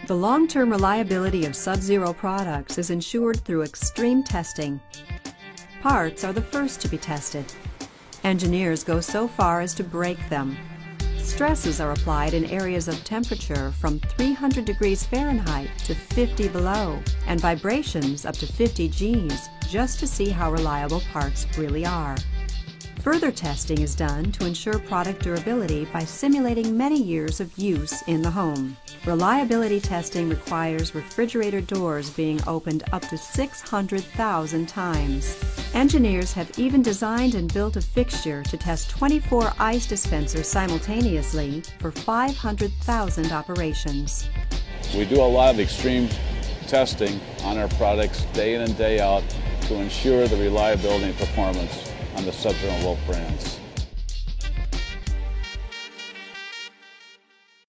The long-term reliability of Sub-Zero products is ensured through extreme testing. Parts are the first to be tested. Engineers go so far as to break them. Stresses are applied in areas of temperature from 300 degrees Fahrenheit to 50 below, and vibrations up to 50 Gs, just to see how reliable parts really are. Further testing is done to ensure product durability by simulating many years of use in the home. Reliability testing requires refrigerator doors being opened up to 600,000 times. Engineers have even designed and built a fixture to test 24 ice dispensers simultaneously for 500,000 operations. We do a lot of extreme testing on our products day in and day out to ensure the reliability and performance on the Sub-Zero and Wolf brands.